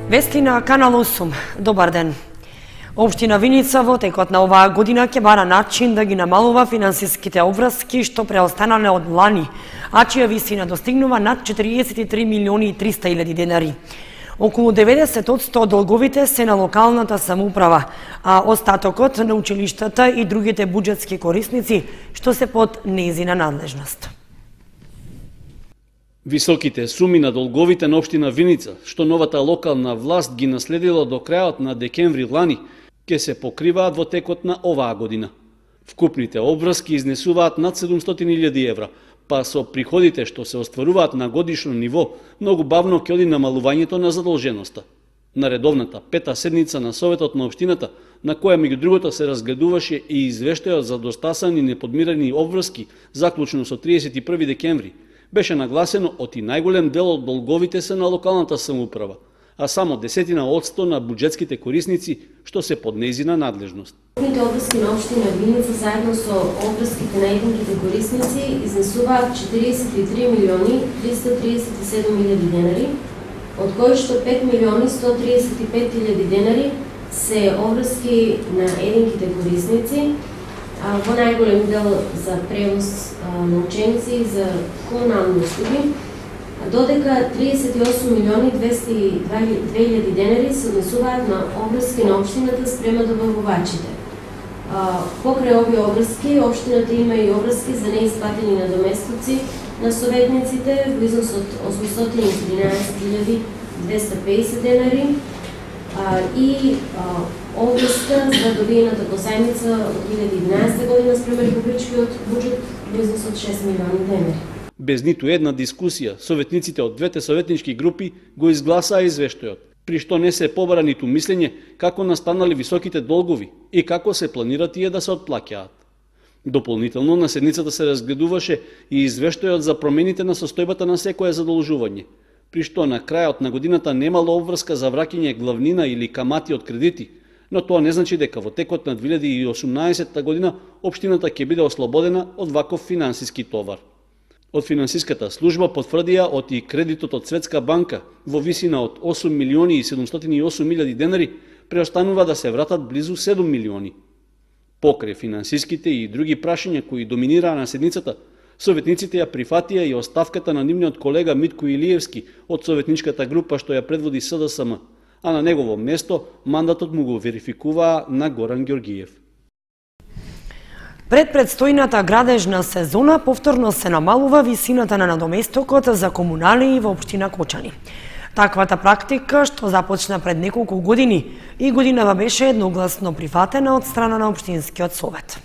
Вести на Канал 8. Добар ден. Општина Виница во текот на оваа година ќе бара начин да ги намалува финансиските обврски што преостанале од лани, а чија висина достигнува над 43 милиони и 300 илјади денари. Околу 90% од долговите се на локалната самоуправа, а остатокот на училиштата и другите буџетски корисници што се под нејзина надлежност. Високите суми на долговите на општина Виница, што новата локална власт ги наследила до крајот на декември лани, ќе се покриваат во текот на оваа година. Вкупните обврски изнесуваат над 700.000 евра, па со приходите што се остваруваат на годишно ниво, многу бавно ќе оди намалувањето на задолженоста. На редовната пета седница на Советот на општината, на која меѓу другото се разгледуваше и извештајот за достасани неподмирени обврски, заклучно со 31 декември, беше нагласено оти најголем дел од долговите се на локалната самоуправа, а само 10% на буџетските корисници што се под нејзина надлежност. Вкупните обврски на општина Виница заедно со обврските на единките корисници изнесуваат 43 милиони 337 илјади денари, од кои што 5 милиони 135 илјади денари се обврски на единките корисници, во најголем дел за превоз на ученици и за комунални услуги, додека 38 милиони 202 илјади денари се однесуваат на обврски на општината спрема добавувачите. Покрај овие обврски, општината има и обврски за неисплатени надоместоци на советниците во износ од 813.250 денари и обврска за добиената позајмица од 2011 година спрема републичкиот буџет во износ од 6 милиони денари. Без ниту една дискусија, советниците од двете советнички групи го изгласаа извештајот, при што не се побара ниту мислење како настанале високите долгови и како се планира тие да се отплаќаат. Дополнително на седницата се разгледуваше и извештајот за промените на состојбата на секое задолжување, при што на крајот на годината немало обврска за враќање главнина или камати од кредити, но тоа не значи дека во текот на 2018 година општината ќе биде ослободена од ваков финансиски товар. Од финансиската служба потврдија оти кредитот од Светска банка во висина од 8 милиони и 708 илјади денари преостанува да се вратат близу 7 милиони. Покрај финансиските и други прашања кои доминираа на седницата, советниците ја прифатија и оставката на нивниот колега Митко Илиевски од советничката група што ја предводи СДСМ, а на негово место мандатот му го верификуваа на Горан Ѓоргиев. Пред предстојната градежна сезона повторно се намалува висината на надоместокот за комуналии во општина Кочани. Таквата практика, што започна пред неколку години и годинава беше едногласно прифатена од страна на општинскиот совет.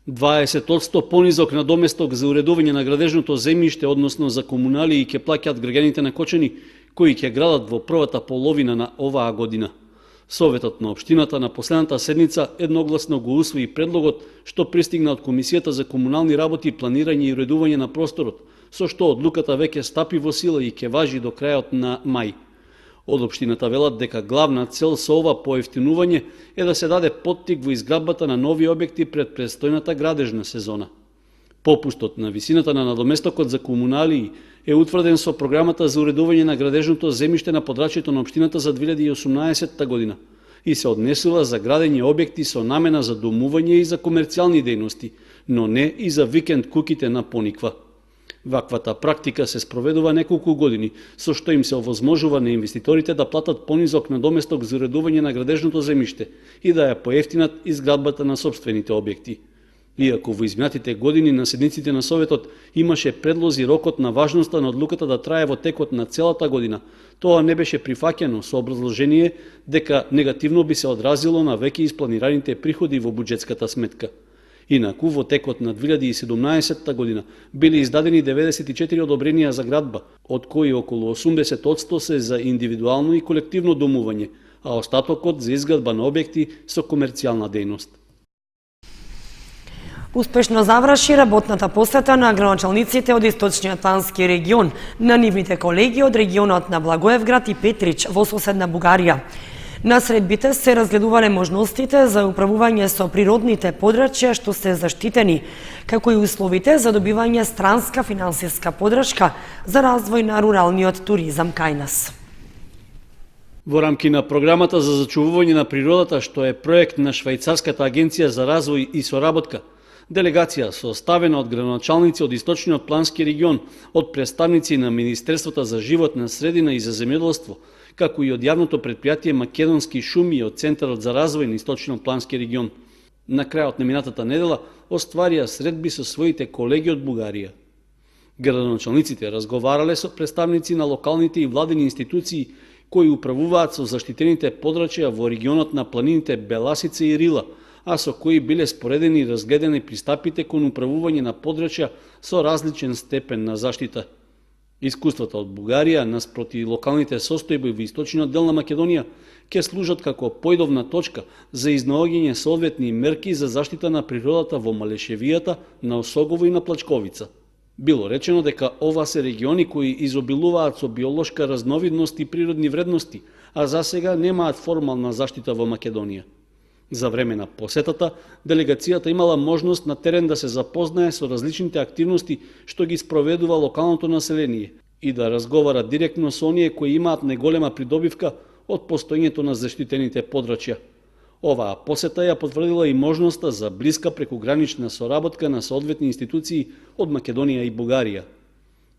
20% понизок надоместок за уредување на градежното земјиште, односно за комуналии, ќе плаќаат граѓаните на Кочани, кои ќе градат во првата половина на оваа година. Советот на општината на последната седница едногласно го усвои предлогот што пристигна од Комисијата за комунални работи, планирање и уредување на просторот, со што одлуката веќе стапи во сила и ќе важи до крајот на мај. Од општината велат дека главна цел со ова поевтинување е да се даде поттик во изградбата на нови објекти пред предстојната градежна сезона. Попустот на висината на надоместокот за комуналии е утврден со програмата за уредување на градежното земјиште на подрачјето на општината за 2018 година и се однесува за градење објекти со намена за домување и за комерцијални дејности, но не и за викенд куките на Пониква. Ваквата практика се спроведува неколку години, со што им се овозможува на инвеститорите да платат понизок надоместок за уредување на градежното земјиште и да ја поевтинат изградбата на сопствените објекти. Иако во изминатите години на седниците на Советот имаше предлози рокот на важноста на одлуката да трае во текот на целата година, тоа не беше прифаќано со образложение дека негативно би се одразило на веќе испланираните приходи во буџетската сметка. Инаку, во текот на 2017 година били издадени 94 одобренија за градба, од кои околу 80% се за индивидуално и колективно домување, а остатокот за изградба на објекти со комерцијална дејност. Успешно заврши работната посета на градоначалниците од Источниот Бански регион на нивните колеги од регионот на Благоевград и Петрич во соседна Бугарија. На средбите се разгледувале можностите за управување со природните подрачја што се заштитени, како и условите за добивање странска финансиска подршка за развој на руралниот туризам кај нас. Во рамки на програмата за зачувување на природата, што е проект на Швајцарската агенција за развој и соработка, делегација составена од градоначалници од Источниот плански регион, од представници на Министерството за животна средина и за земјоделство, како и од јавното претпријатие Македонски шуми и од Центарот за развој на Источниот плански регион. На крајот на минатата недела остварија средби со своите колеги од Бугарија. Градоначалниците разговарале со представници на локалните и владени институции кои управуваат со заштитените подрачја во регионот на планините Беласица и Рила, а со кои биле споредени и разгледани пристапите кон управување на подрачја со различен степен на заштита. Искуствата од Бугарија наспроти локалните состојби во источниот дел на Македонија ќе служат како појдовна точка за изнаоѓање соодветни мерки за заштита на природата во Малешевијата, на Осогово и на Плачковица. Било речено дека ова се региони кои изобилуваат со биолошка разновидност и природни вредности, а засега немаат формална заштита во Македонија. За време на посетата, делегацијата имала можност на терен да се запознае со различните активности што ги спроведува локалното население и да разговара директно со оние кои имаат најголема придобивка од постоењето на заштитените подрачја. Оваа посета ја потврдила и можноста за блиска прекугранична соработка на соодветни институции од Македонија и Бугарија.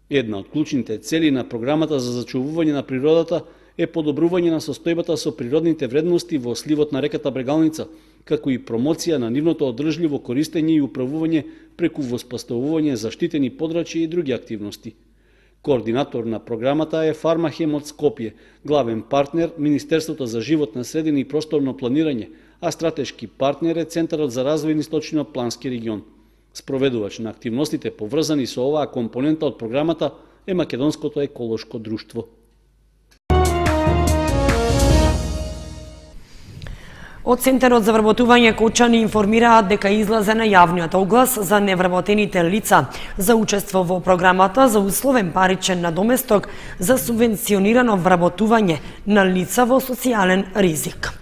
Една од клучните цели на програмата за зачувување на природата е подобрување на состојбата со природните вредности во сливот на реката Брегалница, како и промоција на нивното одржливо користење и управување преку воспоставување заштитени подрачја и други активности. Координатор на програмата е Фармахем од Скопје, главен партнер Министерството за животна средина и просторно планирање, а стратешки партнер е Центарот за развој на Источниот плански регион. Спроведувач на активностите поврзани со оваа компонента од програмата е Македонското еколошко друштво. Од Центарот за вработување Кочани информираат дека излезе на јавниот оглас за невработените лица за учество во програмата за условен паричен надоместок за субвенционирано вработување на лица во социјален ризик.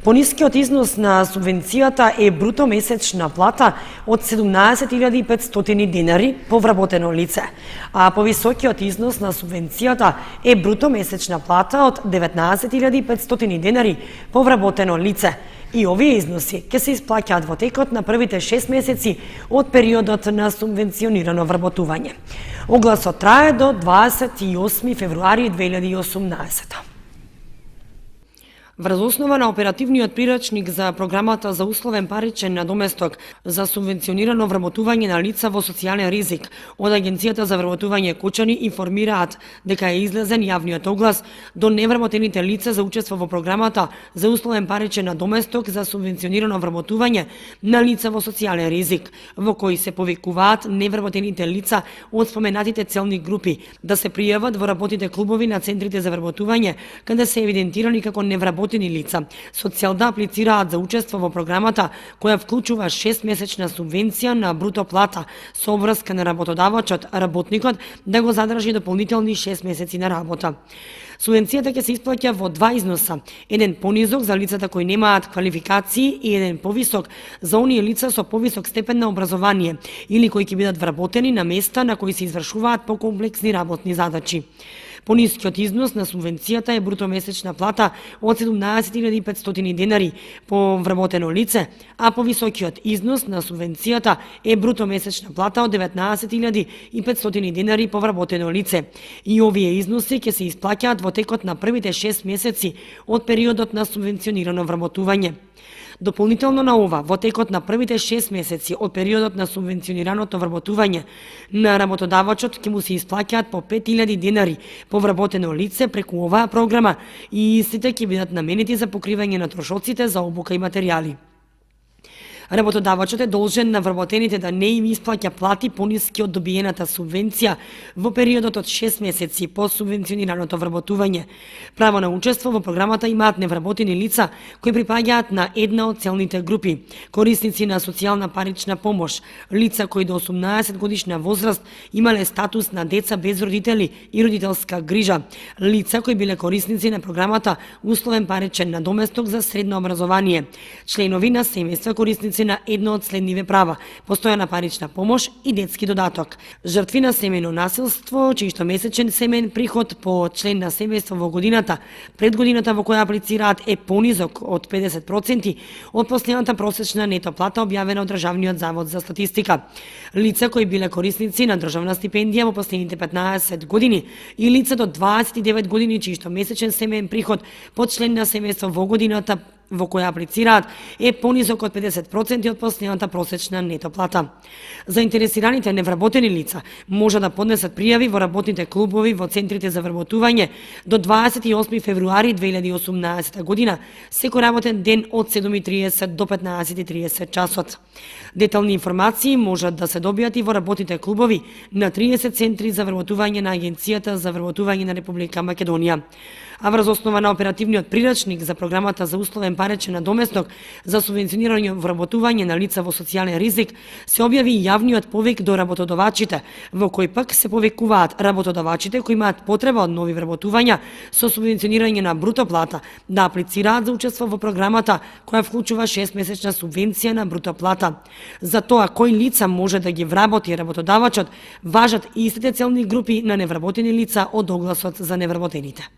Понискиот износ на субвенцијата е бруто месечна плата од 17.500 денари по вработено лице, а повисокиот износ на субвенцијата е бруто месечна плата од 19.500 денари по вработено лице. И овие износи ќе се исплаќаат во текот на првите 6 месеци од периодот на субвенционирано вработување. Огласот трае до 28 февруари 2018. Врз основа на оперативниот прирачник за програмата за условен паричен надоместок за субвенционирано вработување на лица во социјален ризик, од Агенцијата за вработување Кочани информираат дека е излезен јавниот оглас до невработените лица за учество во програмата за условен паричен надоместок за субвенционирано вработување на лица во социјален ризик, во кои се повикуваат невработените лица од споменатите целни групи да се пријават во работните клубови на центрите за вработување, каде се евидентирани како невработени лица, со цел да аплицираат за учество во програмата, која вклучува 6-месечна субвенција на бруто плата со обврска на работодавачот, работникот да го задржи дополнителни 6 месеци на работа. Субвенцијата ќе се исплаќа во два износа, еден понизок за лицата кои немаат квалификации и еден повисок за оние лица со повисок степен на образование или кои ќе бидат вработени на места на кои се извршуваат покомплексни работни задачи. Понискиот износ на субвенцијата е бруто месечна плата од 17.500 денари по вработено лице, а повисокиот износ на субвенцијата е бруто месечна плата од 19.500 денари по вработено лице. И овие износи ќе се исплаќаат во текот на првите 6 месеци од периодот на субвенционирано вработување. Дополнително на ова, во текот на првите 6 месеци од периодот на субвенционираното вработување на работодавачот ќе му се исплаќаат по 5.000 денари по вработено лице преку оваа програма и истите ќе бидат наменети за покривање на трошоците за обука и материјали. Работодавачот е должен на вработените да не им исплаќа плати пониски од добиената субвенција во периодот од 6 месеци по субвенционираното вработување. Право на учество во програмата имаат невработени лица кои припаѓаат на една од целните групи: корисници на социјална парична помош, лица кои до 18 годишна возраст имале статус на деца без родители и родителска грижа, лица кои биле корисници на програмата условен паричен надоместок за средно образование, членови на семејства корисници корисници на едно од следниве права: постојана парична помош и детски додаток. Жртви на семејно насилство, чиј месечен семеен приход по член на семејство во годината пред годината во која аплицираат е понизок од 50% од последната просечна нето плата објавена од Државниот завод за статистика. Лица кои биле корисници на државна стипендија во последните 15 години и лица до 29 години чиј месечен семеен приход по член на семејство во годината во која аплицираат е понизок од 50% од последната просечна нето плата. Заинтересираните невработени лица може да поднесат пријави во работните клубови во центрите за вработување до 28 февруари 2018 година, секој работен ден од 7:30 до 15:30 часот. Детални информации можат да се добијат и во работните клубови на 30 центри за вработување на Агенцијата за вработување на Република Македонија. А врз основа на оперативниот прирачник за програмата за условен паричен надоместок за субвенционирање вработување на лица во социјален ризик се објави и јавниот повик до работодавачите, во кој пак се повикуваат работодавачите кои имаат потреба од нови вработувања со субвенционирање на бруто плата да аплицираат за учество во програмата која вклучува 6-месечна субвенција на бруто плата. За тоа кои лица може да ги вработи работодавачот, важат истите целни групи на невработени лица од огласот за невработените.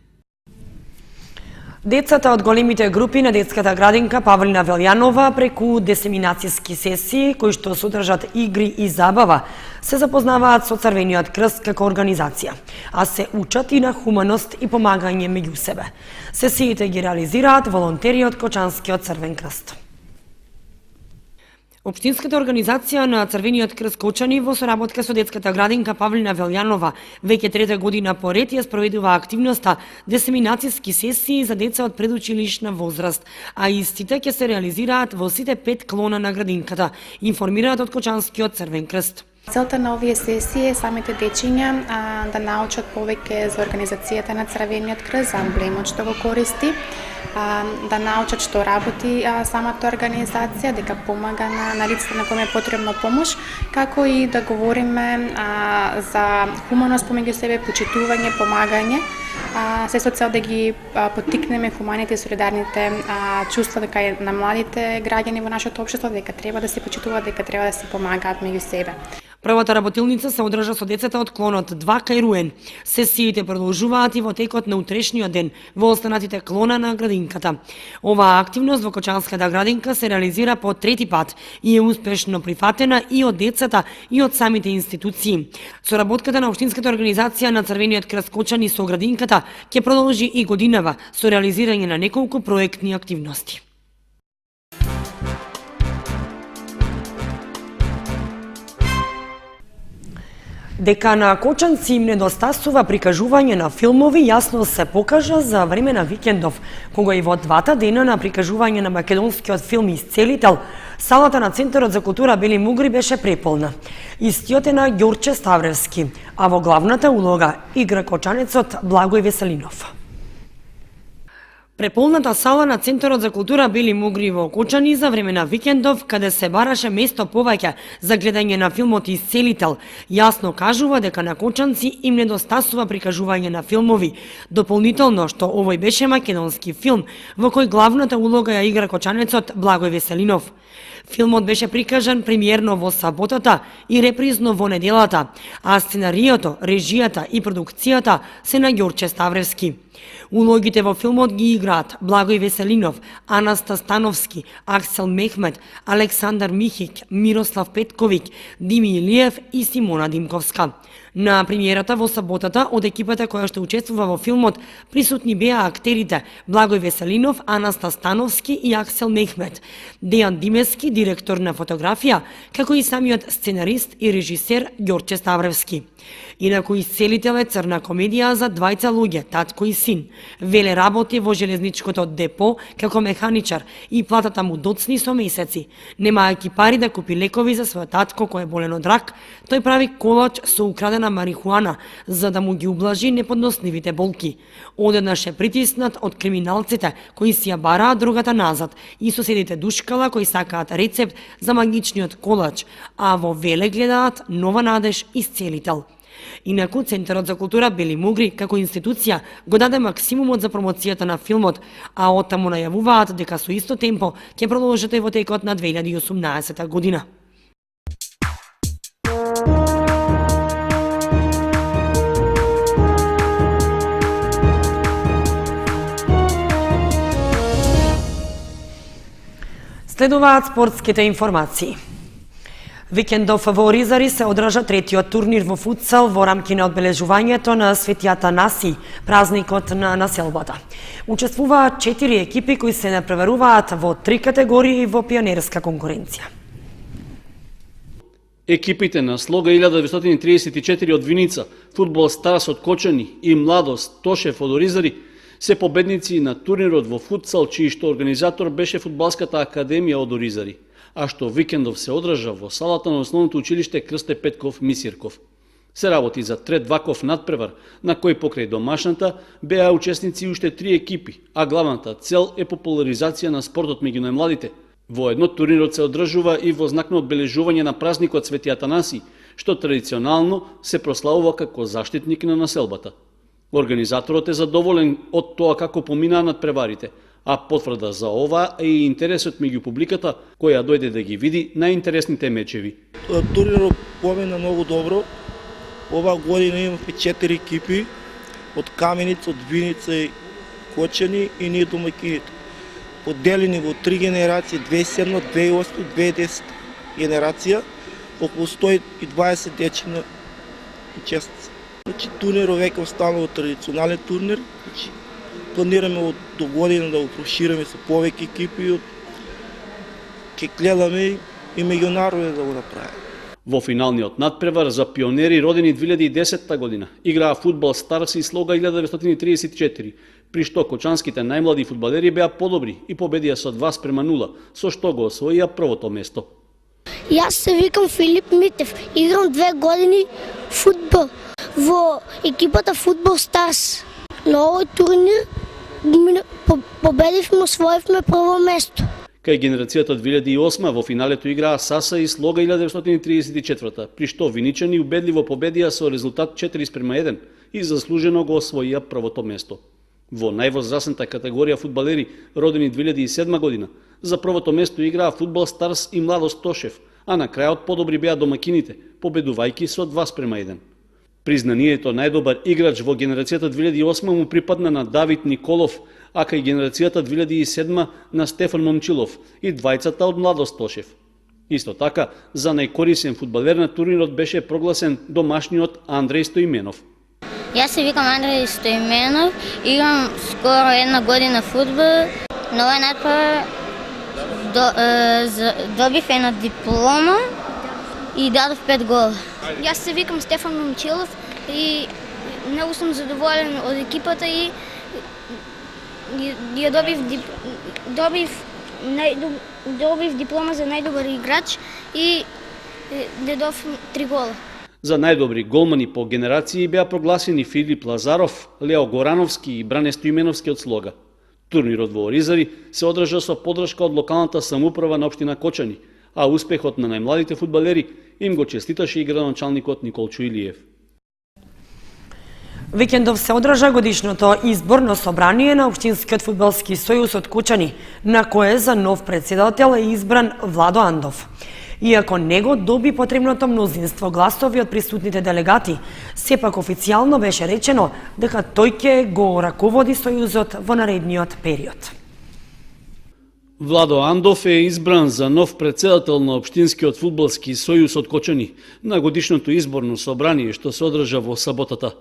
Децата од големите групи на детската градинка Павлина Велјанова преку десеминацијски сесии, кои што содржат игри и забава, се запознаваат со Црвениот крст како организација, а се учат и на хуманост и помагање меѓу себе. Сесиите ги реализираат волонтери од Кочанскиот Црвен крст. Општинската организација на Црвениот крст Кочани во соработка со детската градинка Павлина Велјанова веќе трета година поред ја спроведува активноста десеминацијски сесии за деца од предучилишна возраст, а истите ќе се реализираат во сите 5 клона на градинката, информираат од Кочанскиот Црвен крст. Целта на овие сесии е самите дечиња да научат повеќе за организацијата на Црвениот крст, за емблемот што го користи, да научат што работи самата организација, дека помага на лицата на кои е потребна помош, како и да говориме за хуманост помеѓу себе, почитување, помагање, се со цел да ги поттикнеме хуманите и солидарните чувства дека на младите граѓани во нашето општество дека треба да се почитуваат, дека треба да се помагаат меѓу себе. Првата работилница се одржа со децата од клонот 2 кај Руен. Сесиите продолжуваат и во текот на утрешниот ден во останатите клона на градинката. Оваа активност во Кочанската градинка се реализира по трети пат и е успешно прифатена и од децата и од самите институции. Соработката на Општинската организација на Црвениот крст Кочани со градинката ќе продолжи и годинава со реализирање на неколку проектни активности. Дека на кочанци им недостасува прикажување на филмови, јасно се покажа за време на викендов, кога и во двата дена на прикажување на македонскиот филм Исцелител, салата на Центарот за култура Бели Мугри беше преполна. Истиот е на Ѓорче Ставревски, а во главната улога игра кочанецот Благој Веселинов. Преполната сала на Центарот за култура Бели Мугри во Кочани за време на викендов, каде се бараше место повеќе за гледање на филмот Исцелител, јасно кажува дека на кочанци им недостасува прикажување на филмови. Дополнително што овој беше македонски филм, во кој главната улога ја игра кочанецот Благој Веселинов. Филмот беше прикажан премиерно во саботата и репризно во неделата, а сценариото, режијата и продукцијата се на Ѓорче Ставревски. Улогите во филмот ги играат Благој Веселинов, Анаста Становски, Аксел Мехмет, Александар Михик, Мирослав Петковиќ, Дими Илиев и Симона Димковска. На премиерата во саботата од екипата која што учествува во филмот присутни беа актерите Благој Веселинов, Анаста Становски и Аксел Мехмет, Дејан Димески, директор на фотографија, како и самиот сценарист и режисер Ѓорче Ставревски. Инаку Исцелител е црна комедија за двајца луѓе, татко и син. Веле работи во железничкото депо како механичар и платата му доцни со месеци. Немајќи пари да купи лекови за својот татко кој е болен од рак, тој прави колач со украдена марихуана за да му ги ублажи неподносливите болки. Одеднаш е притиснат од криминалците кои си ја бараат другата назад и соседите душкала кои сакаат рецепт за магичниот колач, а во Веле гледаат Нова надеж Исцелител. Инаку, Центарот за култура Бели Мугри, како институција, го даде максимумот за промоцијата на филмот, а оттаму најавуваат дека со исто темпо ќе продолжат и во текот на 2018 година. Следуваат спортските информации. Викендов во Оризари се одржа третиот турнир во футсал во рамки на одбележувањето на Свети Атанаси, празникот на населбата. Учествуваат 4 екипи кои се напреваруваат во 3 категории во пионерска конкуренција. Екипите на Слога 1934 од Виница, Фудбал Старс од Кочани и Младост Тошев од Оризари се победници на турнирот во футсал, чиј што организатор беше Фудбалската академија од Оризари, а што викендов се одржа во салата на основното училиште Крсте Петков Мисирков. Се работи за трет ваков надпревар, на кој покрај домашната беа учесници уште 3 екипи, а главната цел е популаризација на спортот меѓу најмладите. Воедно турнирот се одржува и во знак на одбележување на празникот Свети Атанаси, што традиционално се прославува како заштитник на населбата. Организаторот е задоволен од тоа како поминаа надпреварите, а потврда за ова е и интересот меѓу публиката која дојде да ги види најинтересните мечеви. Турнирот помина многу добро. Ова година имавме 4 екипи од Каменица, од Виница и Кочани и ние домакините. Поделени во 3 генерации, 2007, 2008, 2010 генерација, околу 120 дечи на учесници. Турнирот веќе останува традиционален турнир. Планираме до година да го прошириме со повеќе екипи. Ќе гледаме и меѓународно да го направиме. Во финалниот надпревар за пионери родени 2010 година играа Фудбал Старс и Слога 1934, при што кочанските најмлади фудбалери беа подобри и победија со 2:0, со што го освоија првото место. Јас се викам Филип Митев, играм 2 години фудбал во екипата Фудбал Старс. На овој турнир победивме, освоивме прво место. Кај генерацијата 2008 во финалето играа Саса и Слога 1934, при што виничани убедливо победија со резултат 4:1 и заслужено го освоија првото место. Во највозрасната категорија фудбалери родени 2007 година за првото место играа Фудбал Старс и Младост Тошев, а на крајот подобри беа домакините, победувајќи со 2:1. Признанието најдобар играч во генерацијата 2008 му припадна на Давид Николов, а кај генерацијата 2007 на Стефан Момчилов и двајцата од Младост Тошев. Исто така, за најкорисен фудбалер на турнирот беше прогласен домашниот Андреј Стоименов. Јас се викам Андреј Стоименов, играм скоро 1 година фудбал. На овој надпревар добив една диплома и дадов 5 гола. Јас се викам Стефан Момчилов и многу сум задоволен од екипата и ја добив диплома за најдобар играч и дадов 3 гола. За најдобри голмани по генерации беа прогласени Филип Лазаров, Лео Горановски и Бране Стоименовски од Слога. Турнирот во Оризари се одржа со поддршка од локалната самоуправа на општина Кочани, а успехот на најмладите фудбалери им го честиташе и градоначалникот Николчо Илиев. Викендов се одржа годишното изборно собрание на Општинскиот фудбалски сојуз од Кочани, на кое за нов председател е избран Владо Андов. Иако него доби потребното мнозинство гласови од присутните делегати, сепак официјално беше речено дека тој ќе го раководи сојузот во наредниот период. Владо Андов е избран за нов председател на Општинскиот фудбалски сојуз од Кочани на годишното изборно собрание што се одржа во саботата.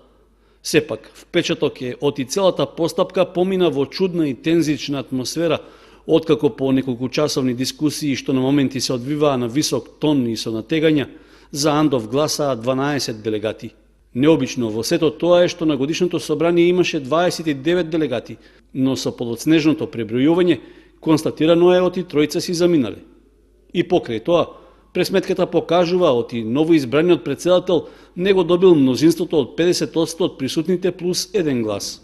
Сепак, впечаток е од и целата постапка помина во чудна и тензична атмосфера, откако по неколку часовни дискусии што на моменти се одвиваа на висок тон и со натегања, за Андов гласаа 12 делегати. Необично во сето тоа е што на годишното собрание имаше 29 делегати, но со подоцнежното пребројување констатирано е оти тројца си заминале. И покрај тоа, пресметката покажува оти новоизбраниот председател не го добил мнозинството од 50% од присутните плюс 1 глас.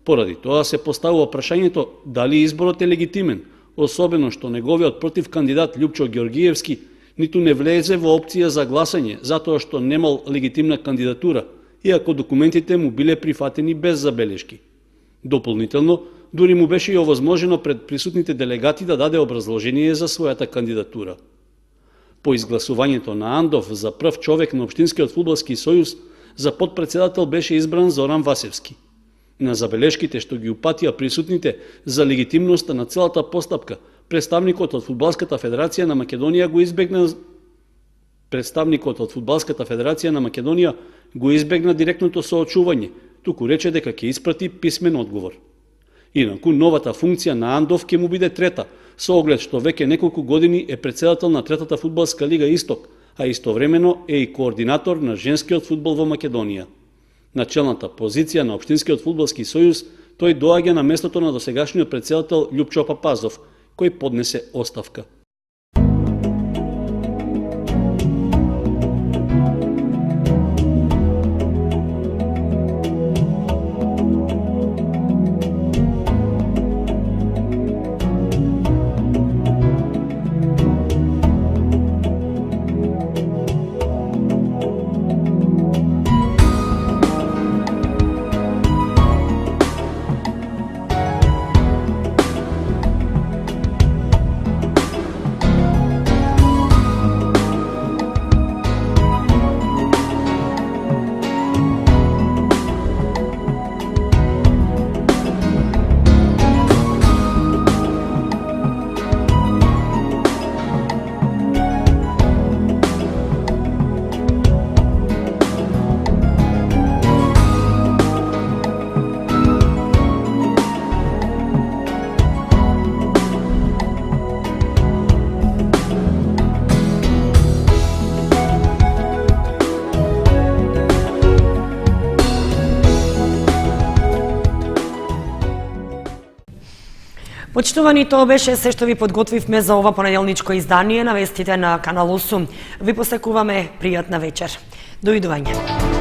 Поради тоа се поставува прашањето дали изборот е легитимен, особено што неговиот против кандидат Љупчо Георгиевски ниту не влезе во опција за гласање, затоа што немал легитимна кандидатура, иако документите му биле прифатени без забелешки. Дополнително, дури му беше и овозможено пред присутните делегати да даде образложение за својата кандидатура. По изгласувањето на Андов за прв човек на Општинскиот фудбалски сојуз, за подпредседател беше избран Зоран Васевски. На забелешките што ги упатија присутните за легитимноста на целата постапка, представникот од Фудбалската федерација на Македонија го избегна директното соочување, туку рече дека ќе испрати писмен одговор. Инаку, новата функција на Андов ќе му биде трета, со оглед што веќе неколку години е председател на третата фудбалска лига Исток, а истовремено е и координатор на женскиот фудбал во Македонија. На челната позиција на Општинскиот фудбалски сојуз тој доаѓа на местото на досегашниот председател Љупчо Папазов, кој поднесе оставка. Почитувани, тоа беше се што ви подготвивме за ова понеделничко издание на вестите на Канал 8. Ви посакуваме пријатна вечер. Довидување.